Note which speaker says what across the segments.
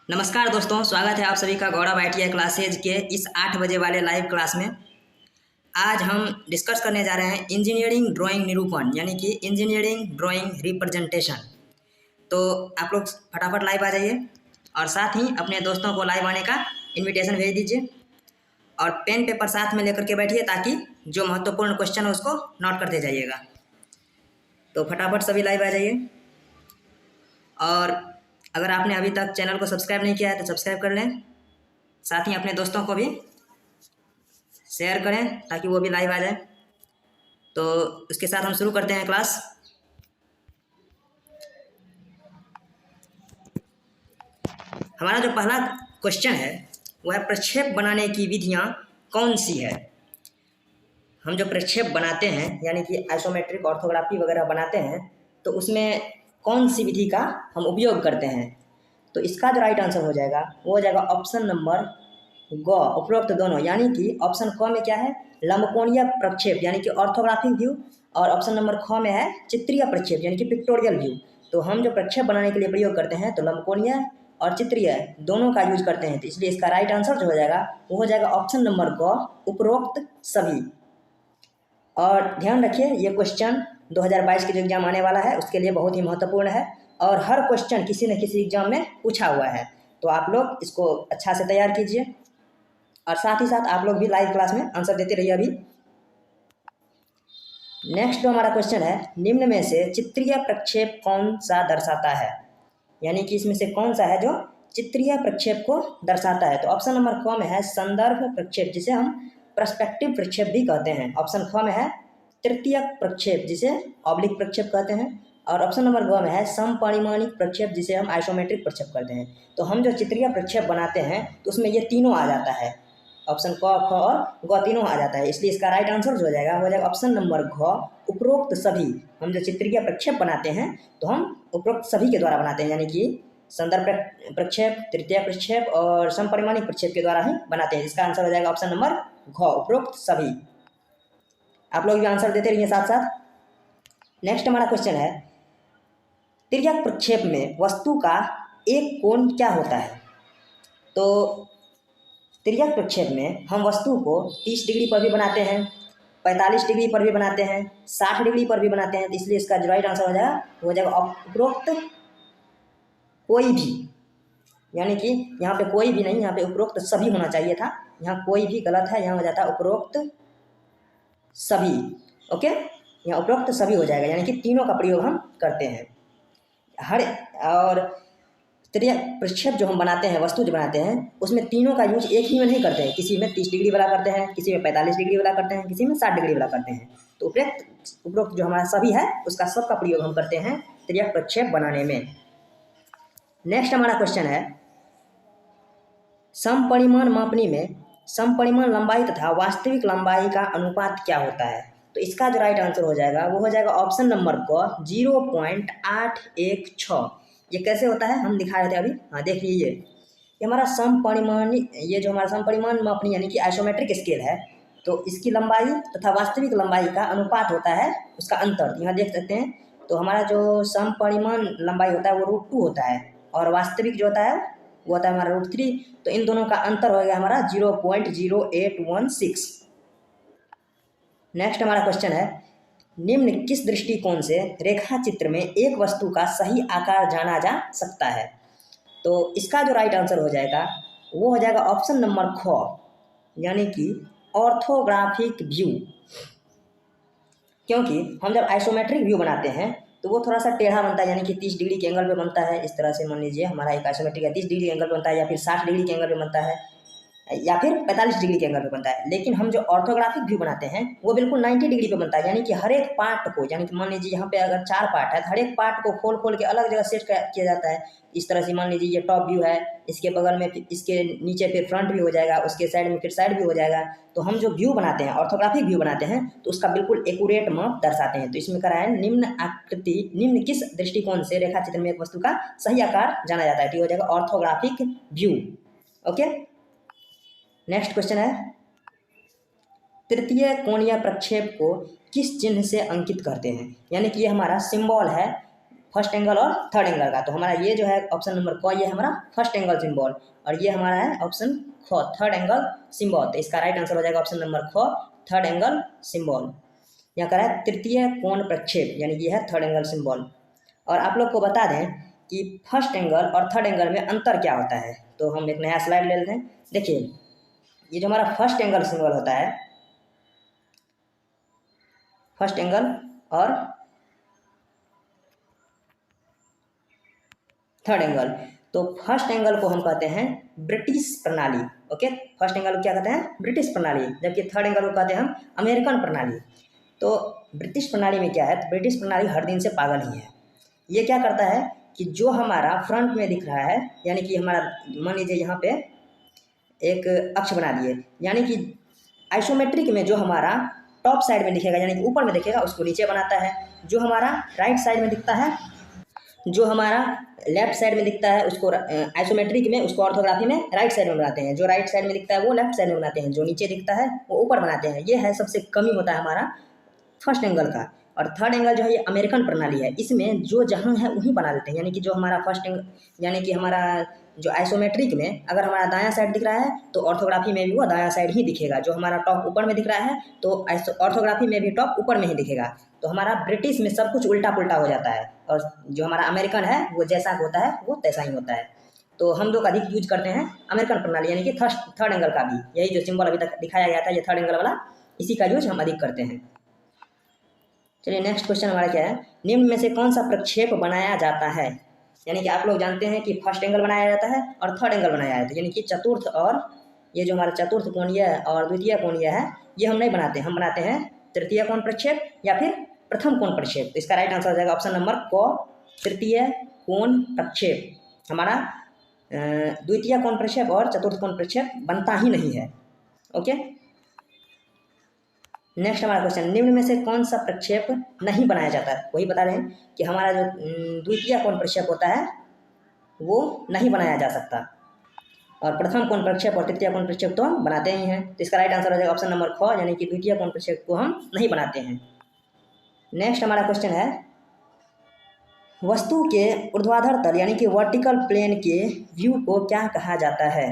Speaker 1: नमस्कार दोस्तों, स्वागत है आप सभी का गौरव ITI क्लासेज के इस 8 बजे वाले लाइव क्लास में। आज हम डिस्कस करने जा रहे हैं इंजीनियरिंग ड्राइंग निरूपण यानी कि इंजीनियरिंग ड्राइंग रिप्रेजेंटेशन। तो आप लोग फटाफट लाइव आ जाइए और साथ ही अपने दोस्तों को लाइव आने का इन्विटेशन भेज दीजिए और पेन पेपर साथ में लेकर के बैठिए ताकि जो महत्वपूर्ण क्वेश्चन है उसको नोट करते जाइएगा। तो फटाफट सभी लाइव आ जाइए और अगर आपने अभी तक चैनल को सब्सक्राइब नहीं किया है तो सब्सक्राइब कर लें, साथ ही अपने दोस्तों को भी शेयर करें ताकि वो भी लाइव आ जाए। तो उसके साथ हम शुरू करते हैं क्लास। हमारा जो पहला क्वेश्चन है वह है प्रक्षेप बनाने की विधियाँ कौन सी है। हम जो प्रक्षेप बनाते हैं यानी कि आइसोमेट्रिक ऑर्थोग्राफी वगैरह बनाते हैं तो उसमें कौन सी विधि का हम उपयोग करते हैं। तो इसका जो राइट आंसर हो जाएगा वो हो जाएगा ऑप्शन नंबर ग, उपरोक्त दोनों। यानी कि ऑप्शन क में क्या है, लंबकोणीय प्रक्षेप यानी कि ऑर्थोग्राफिक व्यू, और ऑप्शन नंबर ख में है चित्रीय प्रक्षेप यानी कि पिक्टोरियल व्यू। तो हम जो प्रक्षेप बनाने के लिए प्रयोग करते हैं तो लंबकोणीय और चित्रीय दोनों का यूज करते हैं। तो इसलिए इसका राइट आंसर जो हो जाएगा वो हो जाएगा ऑप्शन नंबर ग, उपरोक्त सभी। और ध्यान रखिए ये क्वेश्चन 2022 के जो एग्जाम आने वाला है उसके लिए बहुत ही महत्वपूर्ण है और हर क्वेश्चन किसी न किसी एग्जाम में पूछा हुआ है। तो आप लोग इसको अच्छा से तैयार कीजिए और साथ ही साथ आप लोग भी लाइव क्लास में आंसर देते रहिए। अभी नेक्स्ट जो हमारा क्वेश्चन है, निम्न में से चित्रीय प्रक्षेप कौन सा दर्शाता है, यानी कि इसमें से कौन सा है जो चित्रीय प्रक्षेप को दर्शाता है। तो ऑप्शन नंबर क में है संदर्भ प्रक्षेप जिसे हम पर्सपेक्टिव प्रक्षेप भी कहते हैं। ऑप्शन ख में है तृतीयक प्रक्षेप जिसे ऑब्लिक प्रक्षेप कहते हैं, और ऑप्शन नंबर ग में है समपरिमाणिक प्रक्षेप जिसे हम आइसोमेट्रिक प्रक्षेप कहते हैं। तो हम जो चित्रीय प्रक्षेप बनाते हैं तो उसमें ये तीनों आ जाता है, ऑप्शन क, ख और ग तीनों आ जाता है। इसलिए इसका राइट आंसर जो हो जाएगा ऑप्शन नंबर घ, उपरोक्त सभी। हम जो चित्रीय प्रक्षेप बनाते हैं तो हम उपरोक्त सभी के द्वारा बनाते हैं, यानी कि संदर्भ प्रक्षेप, तृतीय प्रक्षेप और समपरिमाणिक प्रक्षेप के द्वारा ही बनाते हैं। इसका आंसर हो जाएगा ऑप्शन नंबर घ, उपरोक्त सभी। आप लोग भी आंसर देते रहिए साथ साथ। नेक्स्ट हमारा क्वेश्चन है तिर्यक प्रक्षेप में वस्तु का एक कोण क्या होता है। तो तिर्यक प्रक्षेप में हम वस्तु को 30 डिग्री पर भी बनाते हैं, 45 डिग्री पर भी बनाते हैं, 60 डिग्री पर भी बनाते हैं। तो इसलिए इसका जो राइट आंसर हो जाएगा उपरोक्त कोई भी, यानी कि यहाँ पे कोई भी नहीं, यहाँ पे उपरोक्त सभी होना चाहिए था। यहाँ कोई भी गलत है, यहाँ हो जाता है उपरोक्त सभी। ओके, यहाँ उपरोक्त सभी हो जाएगा, यानी कि तीनों का प्रयोग हम करते हैं हर। और त्रिय प्रक्षेप जो हम बनाते हैं, वस्तु जो बनाते हैं उसमें तीनों का यूज एक ही में नहीं करते हैं। किसी में 30 डिग्री वाला करते हैं, किसी में 45 डिग्री वाला करते हैं, किसी में 60 डिग्री वाला करते हैं। तो उपरोक्त जो हमारा सभी है उसका सबका प्रयोग हम करते हैं त्रियक प्रक्षेप बनाने में। नेक्स्ट हमारा क्वेश्चन है समपरिमाण मापनी में समपरिमाण लंबाई तथा वास्तविक लंबाई का अनुपात क्या होता है। तो इसका जो राइट आंसर हो जाएगा वो हो जाएगा ऑप्शन नंबर क, 0.816। ये कैसे होता है हम दिखा रहे थे अभी, हाँ देख लीजिए। ये हमारा समपरिमाणी, ये जो हमारा समपरिमाण मापनी यानी कि आइसोमेट्रिक स्केल है, तो इसकी लंबाई तथा वास्तविक लंबाई का अनुपात होता है उसका अंतर। यहाँ देख सकते हैं। तो हमारा जो समपरिमाण लंबाई होता है वो √2 होता है और वास्तविक जो होता है वो होता है हमारा √3। तो इन दोनों का अंतर हो गया हमारा 0.0816। नेक्स्ट हमारा क्वेश्चन है निम्न किस दृष्टिकोण से रेखा चित्र में एक वस्तु का सही आकार जाना जा सकता है। तो इसका जो राइट आंसर हो जाएगा वो हो जाएगा ऑप्शन नंबर ख, यानी कि ऑर्थोग्राफिक व्यू। क्योंकि हम जब आइसोमेट्रिक व्यू बनाते हैं तो वो थोड़ा सा टेढ़ा बनता है, यानी कि 30 डिग्री के एंगल पे बनता है। इस तरह से मान लीजिए हमारा एक आइसोमेट्रिक है 30 डिग्री के एंगल पे बनता है, या फिर 60 डिग्री के एंगल पे बनता है, या फिर 45 डिग्री के एंगल पे बनता है। लेकिन हम जो ऑर्थोग्राफिक व्यू बनाते हैं वो बिल्कुल 90 डिग्री पे बनता है, यानी कि हर एक पार्ट को, यानी कि मान लीजिए यहाँ पे अगर 4 पार्ट है तो हर एक पार्ट को खोल खोल के अलग जगह सेट किया जाता है। इस तरह से मान लीजिए ये टॉप व्यू है, इसके बगल में इसके नीचे फिर फ्रंट व्यू हो जाएगा, उसके साइड में फिर साइड व्यू हो जाएगा। तो हम जो व्यू बनाते हैं, ऑर्थोग्राफिक व्यू बनाते हैं, तो उसका बिल्कुल एक्यूरेट माप दर्शाते हैं। तो इसमें करा है निम्न आकृति, निम्न किस दृष्टिकोण से रेखा चित्र में एक वस्तु का सही आकार जाना जाता है। तो हो जाएगा orthographic view. Okay, next question है तृतीय कोणीय प्रक्षेप को किस चिन्ह से अंकित करते हैं। यानी कि ये हमारा सिंबल है फर्स्ट एंगल और थर्ड एंगल का। तो हमारा ये जो है ऑप्शन नंबर क, ये हमारा फर्स्ट एंगल सिंबल, और ये हमारा है ऑप्शन ख, थर्ड एंगल सिंबल। तो इसका राइट आंसर हो जाएगा ऑप्शन नंबर ख, थर्ड एंगल सिंबल। यहाँ करा है तृतीय कोण प्रक्षेप, यानी कि है थर्ड एंगल सिंबल। और आप लोग को बता दें कि फर्स्ट एंगल और थर्ड एंगल में अंतर क्या होता है। तो हम एक नया स्लाइड ले लेते हैं। देखिए, ये जो हमारा फर्स्ट एंगल सिंबल होता है, फर्स्ट एंगल और थर्ड एंगल, तो फर्स्ट एंगल को हम कहते हैं ब्रिटिश प्रणाली। ओके, फर्स्ट एंगल को क्या कहते हैं? ब्रिटिश प्रणाली, जबकि थर्ड एंगल को कहते हैं हम अमेरिकन प्रणाली। तो ब्रिटिश प्रणाली में क्या है? तो ब्रिटिश प्रणाली हर दिन से पागल ही है। ये क्या करता है कि जो हमारा फ्रंट में दिख रहा है, यानी कि हमारा मान लीजिए यहाँ पे एक अक्ष बना दिए, यानी कि आइसोमेट्रिक में जो हमारा टॉप साइड में दिखेगा, यानी कि ऊपर में दिखेगा, उसको नीचे बनाता है। जो हमारा राइट साइड में दिखता है, जो हमारा लेफ्ट साइड में दिखता है, उसको आइसोमेट्रिक में, उसको ऑर्थोग्राफी में राइट साइड में बनाते हैं। जो राइट साइड में दिखता है वो लेफ्ट साइड में बनाते हैं, जो नीचे दिखता है वो ऊपर बनाते हैं। ये है सबसे कमी होता है हमारा फर्स्ट एंगल का। और थर्ड एंगल जो है ये अमेरिकन प्रणाली है, इसमें जो जहाँ है वहीं बना देते हैं। यानी कि जो हमारा फर्स्ट एंगल, यानी कि हमारा जो आइसोमेट्रिक में अगर हमारा दायां साइड दिख रहा है तो ऑर्थोग्राफी में भी वो दायां साइड ही दिखेगा। जो हमारा टॉप ऊपर में दिख रहा है तो ऑर्थोग्राफी में भी टॉप ऊपर में ही दिखेगा। तो हमारा ब्रिटिश में सब कुछ उल्टा पुल्टा हो जाता है, और जो हमारा अमेरिकन है वो जैसा होता है वो तैसा ही होता है। तो हम लोग अधिक यूज करते हैं अमेरिकन प्रणाली, यानी कि थर्ड एंगल का भी। यही जो सिंबल अभी तक दिखाया गया था, ये थर्ड एंगल वाला, इसी का यूज हम अधिक करते हैं। चलिए नेक्स्ट क्वेश्चन हमारा क्या है? निम्न में से कौन सा प्रक्षेप बनाया जाता है? यानी कि आप लोग जानते हैं कि फर्स्ट एंगल बनाया जाता है और थर्ड एंगल बनाया जाता है, यानी कि चतुर्थ, और ये जो हमारा चतुर्थ कोणीय और द्वितीय कोणीय है ये हम नहीं बनाते, हम बनाते हैं तृतीय कोण प्रक्षेप या फिर प्रथम कोण प्रक्षेप। तो इसका राइट आंसर हो जाएगा ऑप्शन नंबर क, तृतीय कोण प्रक्षेप। हमारा द्वितीय कोण प्रक्षेप और चतुर्थ कोण प्रक्षेप बनता ही नहीं है। ओके, नेक्स्ट हमारा क्वेश्चन, निम्न में से कौन सा प्रक्षेप नहीं बनाया जाता है? वही बता रहे हैं कि हमारा जो द्वितीय कोण प्रक्षेप होता है वो नहीं बनाया जा सकता, और प्रथम कोण प्रक्षेप और तृतीय कोण प्रक्षेप तो हम बनाते ही हैं। तो इसका राइट आंसर हो जाएगा ऑप्शन नंबर ख, यानी कि द्वितीय कोण प्रक्षेप को हम नहीं बनाते हैं। नेक्स्ट हमारा क्वेश्चन है, वस्तु के ऊर्ध्वाधर तल यानी कि वर्टिकल प्लेन के व्यू को क्या कहा जाता है?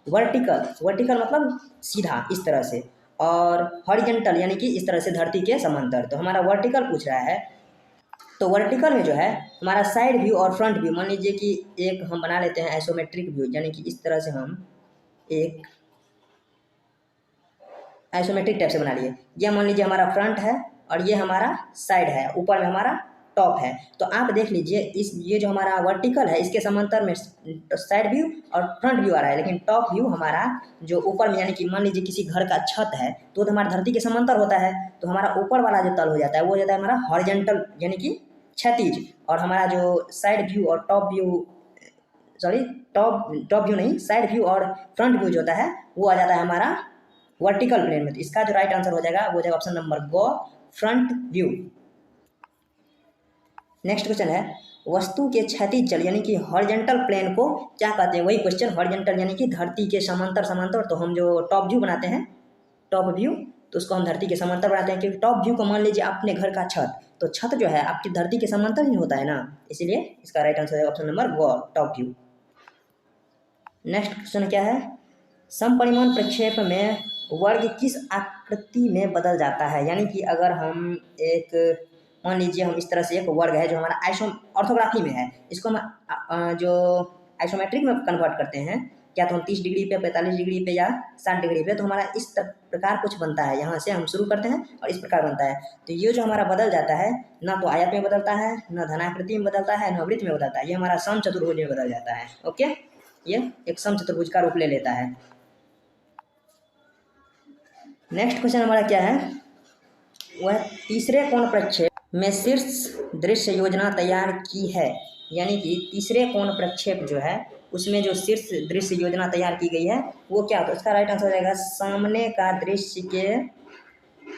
Speaker 1: वर्टिकल मतलब सीधा इस तरह से, और हॉरिजॉन्टल यानी कि इस तरह से धरती के समांतर। तो हमारा वर्टिकल पूछ रहा है, तो वर्टिकल में जो है हमारा साइड व्यू और फ्रंट व्यू, मान लीजिए कि एक हम बना लेते हैं आइसोमेट्रिक व्यू, यानी कि इस तरह से हम एक आइसोमेट्रिक टाइप से बना लिए। यह मान लीजिए हमारा फ्रंट है और ये हमारा साइड है, ऊपर में हमारा टॉप है। तो आप देख लीजिए ये जो हमारा वर्टिकल है इसके समांतर में साइड व्यू और फ्रंट व्यू आ रहा है, लेकिन टॉप व्यू हमारा जो ऊपर में, यानी कि मान लीजिए किसी घर का छत है तो हमारा धरती के समांतर होता है, तो हमारा ऊपर वाला जो तल हो जाता है वो हो जाता है हमारा हॉरिजॉन्टल यानी कि क्षैतिज, और हमारा जो साइड व्यू और top view, sorry top view नहीं, साइड व्यू और फ्रंट व्यू जो होता है वो आ जाता है हमारा वर्टिकल प्लेन में। तो इसका जो राइट आंसर हो जाएगा वो हो जाएगा ऑप्शन नंबर ग, फ्रंट व्यू। नेक्स्ट क्वेश्चन है, वस्तु के क्षैतिज तल यानी कि हॉरिजॉन्टल प्लेन को क्या कहते हैं? वही क्वेश्चन, हॉरिजॉन्टल यानी कि धरती के समांतर। तो हम जो टॉप व्यू बनाते हैं, टॉप व्यू, तो उसको हम धरती के समांतर बनाते हैं, क्योंकि टॉप व्यू को मान लीजिए अपने घर का छत, तो छत जो है आपकी धरती के समांतर ही होता है ना, इसीलिए इसका राइट आंसर है ऑप्शन नंबर ग, टॉप व्यू। नेक्स्ट क्वेश्चन क्या है, समपरिमाण प्रक्षेप में वर्ग किस आकृति में बदल जाता है? यानी कि अगर हम एक, मान लीजिए हम इस तरह से एक वर्ग है जो हमारा ऑर्थोग्राफी में है, इसको हम जो आइसोमेट्रिक में कन्वर्ट करते हैं, क्या तो हम 30 डिग्री पे, 45 डिग्री पे या 60 डिग्री पे, तो हमारा इस प्रकार कुछ बनता है। यहाँ से हम शुरू करते हैं और इस प्रकार बनता है। तो ये जो हमारा बदल जाता है, ना तो आयत में बदलता है, ना धनाकृति में बदलता है, ना वृत्त में बदलता है, ये हमारा समचतुर्भुज में बदल जाता है। ओके, ये एक समचतुर्भुज का रूप ले लेता है। नेक्स्ट क्वेश्चन हमारा क्या है, वह तीसरे कोण प्रक्षेप में शीर्ष दृश्य योजना तैयार की है। यानी कि तीसरे कोण प्रक्षेप जो है उसमें जो शीर्ष दृश्य योजना तैयार की गई है वो क्या होता है? उसका राइट आंसर हो जाएगा सामने का दृश्य के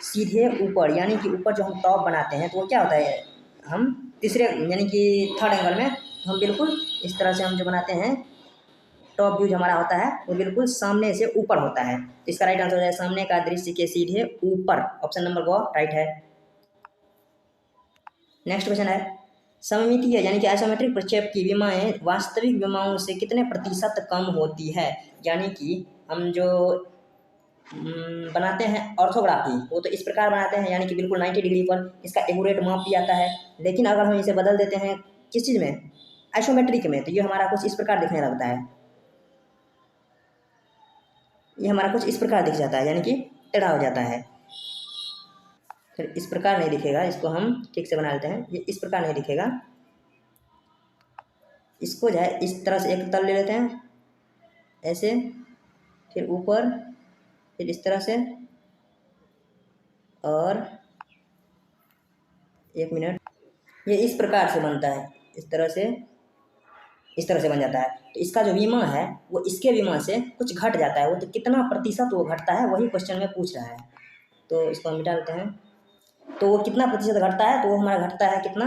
Speaker 1: सीधे ऊपर, यानी कि ऊपर जो हम टॉप बनाते हैं तो वो क्या होता है, हम तीसरे यानी कि थर्ड एंगल में हम बिल्कुल इस तरह से हम जो बनाते हैं, टॉप व्यू जो हमारा होता है वो बिल्कुल सामने से ऊपर होता है। तो इसका राइट आंसर हो जाएगा सामने का दृश्य के सीधे ऊपर, ऑप्शन नंबर ग राइट है। नेक्स्ट क्वेश्चन है, सममितीय यानी कि आइसोमेट्रिक प्रक्षेप की विमाएं वास्तविक विमाओं से कितने प्रतिशत कम होती है। यानी कि हम जो बनाते हैं ऑर्थोग्राफी, वो तो इस प्रकार बनाते हैं, यानी कि बिल्कुल 90 डिग्री पर इसका एक्यूरेट माप भी आता है। लेकिन अगर हम इसे बदल देते हैं किस चीज़ में, आइसोमेट्रिक में, तो ये हमारा कुछ इस प्रकार दिखने लगता है। ये हमारा कुछ इस प्रकार दिख जाता है, यानी कि टेढ़ा हो जाता है। फिर इस प्रकार नहीं दिखेगा, इसको हम ठीक से बना लेते हैं। ये इस प्रकार नहीं दिखेगा, इसको जो है इस तरह से एक तल ले लेते हैं ऐसे, फिर ऊपर, फिर इस तरह से, और 1 मिनट, ये इस प्रकार से बनता है, इस तरह से बन जाता है। तो इसका जो विमा है वो इसके विमा से कुछ घट जाता है। वो तो कितना प्रतिशत वो घटता है वही क्वेश्चन में पूछ रहा है। तो इसको हम मिटा देते हैं। तो वो कितना प्रतिशत घटता है, तो वो हमारा घटता है कितना,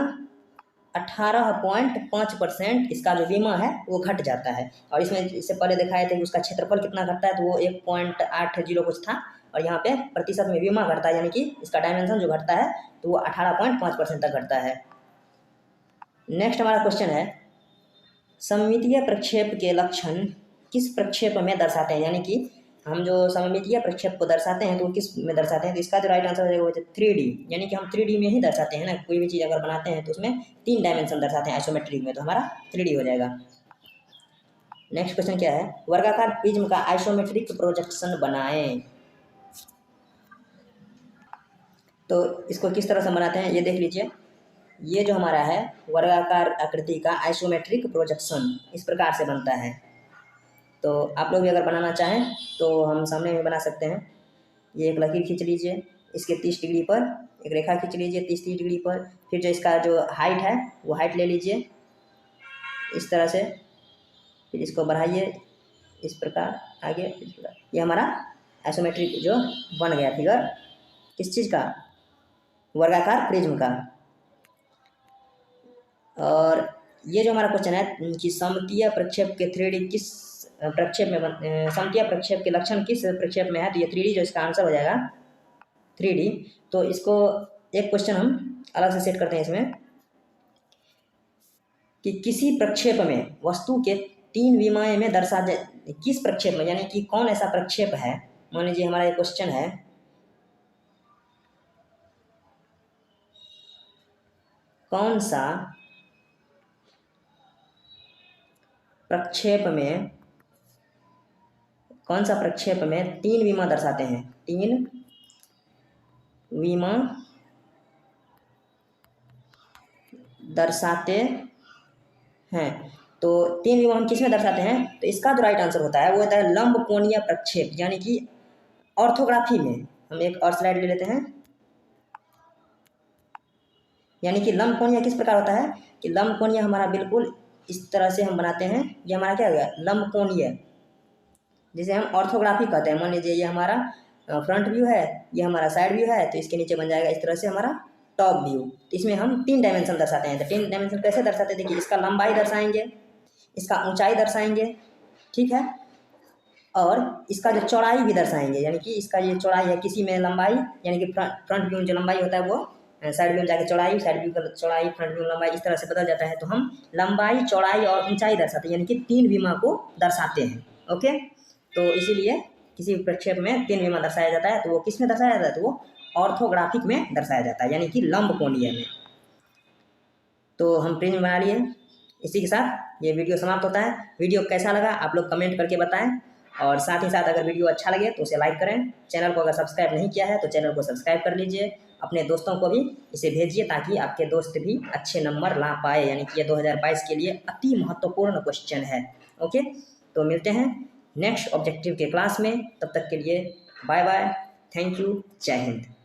Speaker 1: 18.5% इसका जो विमा है वो घट जाता है। और इसमें इससे पहले दिखाए थे कि उसका क्षेत्रफल कितना घटता है, तो वो 1.80 कुछ था, और यहाँ पे प्रतिशत में विमा घटता है, यानी कि इसका डायमेंशन जो घटता है तो वो 18.5% तक घटता है। नेक्स्ट हमारा क्वेश्चन है, सममितीय प्रक्षेप के लक्षण किस प्रक्षेप में दर्शाते हैं। यानी कि हम जो सममितीय प्रक्षेप को दर्शाते हैं तो किस में दर्शाते हैं, तो इसका जो राइट आंसर है वो 3D, यानी कि हम 3D में ही दर्शाते हैं ना। कोई भी चीज़ अगर बनाते हैं तो उसमें 3 डायमेंशन दर्शाते हैं आइसोमेट्रिक में, तो हमारा 3D हो जाएगा। नेक्स्ट क्वेश्चन क्या है, वर्गाकार प्रिज्म का आइसोमेट्रिक प्रोजेक्शन बनाएं। तो इसको किस तरह से बनाते हैं ये देख लीजिए। ये जो हमारा है वर्गाकार आकृति का आइसोमेट्रिक प्रोजेक्शन इस प्रकार से बनता है। तो आप लोग भी अगर बनाना चाहें तो हम सामने में बना सकते हैं। ये एक लकीर खींच लीजिए, इसके 30 डिग्री पर एक रेखा खींच लीजिए 30 डिग्री पर। फिर जो इसका जो हाइट है वो हाइट ले लीजिए इस तरह से, फिर इसको बढ़ाइए इस प्रकार आगे, इस प्रकार। ये हमारा आइसोमेट्रिक जो बन गया फिगर, किस चीज़ का, वर्गाकार प्रिज्म का। और ये जो हमारा क्वेश्चन है कि सममितीय प्रक्षेप के 3D किस प्रक्षेप में सममितीय प्रक्षेप के लक्षण किस प्रक्षेप में है, तो ये 3D जो इसका आंसर हो जाएगा 3D। तो इसको एक क्वेश्चन हम अलग से सेट करते हैं इसमें कि किसी प्रक्षेप में वस्तु के 3 विमाएं में दर्शा जाए, किस प्रक्षेप में, यानी कि कौन ऐसा प्रक्षेप है। मान लीजिए हमारा ये क्वेश्चन है, कौन सा प्रक्षेप में 3 विमा दर्शाते हैं, 3 विमा दर्शाते हैं। तो 3 विमा हम किस में दर्शाते हैं, तो इसका जो राइट आंसर होता है वो होता है लंब कोणीय प्रक्षेप, यानी कि ऑर्थोग्राफी में। हम एक और स्लाइड ले लेते हैं। यानी कि लंब कोणीय किस प्रकार होता है कि लंब कोणीय हमारा बिल्कुल इस तरह से हम बनाते हैं। ये हमारा क्या हो गया, लंब कोणीय, जिसे हम ऑर्थोग्राफी कहते हैं। मान लीजिए ये हमारा फ्रंट व्यू है, ये हमारा साइड व्यू है, तो इसके नीचे बन जाएगा इस तरह से हमारा टॉप व्यू। तो इसमें हम 3 डायमेंशन दर्शाते हैं। तो 3 डायमेंशन कैसे दर्शाते हैं, देखिए इसका लंबाई दर्शाएंगे, इसका ऊंचाई दर्शाएंगे, ठीक है, और इसका जो चौड़ाई भी दर्शाएंगे। यानी कि इसका ये चौड़ाई है, किसी में लंबाई, यानी कि फ्रंट व्यू में जो लंबाई होता है वो साइड व्यू में जाके चौड़ाई, साइड व्यू का चौड़ाई, फ्रंट व्यू में लंबाई, इस तरह से बदल जाता है। तो हम लंबाई, चौड़ाई और ऊंचाई दर्शाते हैं, यानी कि 3 विमा को दर्शाते हैं। ओके, तो इसीलिए किसी प्रक्षेप में 3 विमा दर्शाया जाता है। तो वो किस में दर्शाया जाता है, तो वो ऑर्थोग्राफिक में दर्शाया जाता है, यानी कि लंब कोणीय में। तो हम प्रिज्म बना लिए। इसी के साथ ये वीडियो समाप्त होता है। वीडियो कैसा लगा आप लोग कमेंट करके बताएं, और साथ ही साथ अगर वीडियो अच्छा लगे तो उसे लाइक करें। चैनल को अगर सब्सक्राइब नहीं किया है तो चैनल को सब्सक्राइब कर लीजिए। अपने दोस्तों को भी इसे भेजिए ताकि आपके दोस्त भी अच्छे नंबर ला पाए, यानी कि ये 2022 के लिए अति महत्वपूर्ण क्वेश्चन है। ओके, तो मिलते हैं नेक्स्ट ऑब्जेक्टिव के क्लास में। तब तक के लिए बाय बाय, थैंक यू, जय हिंद।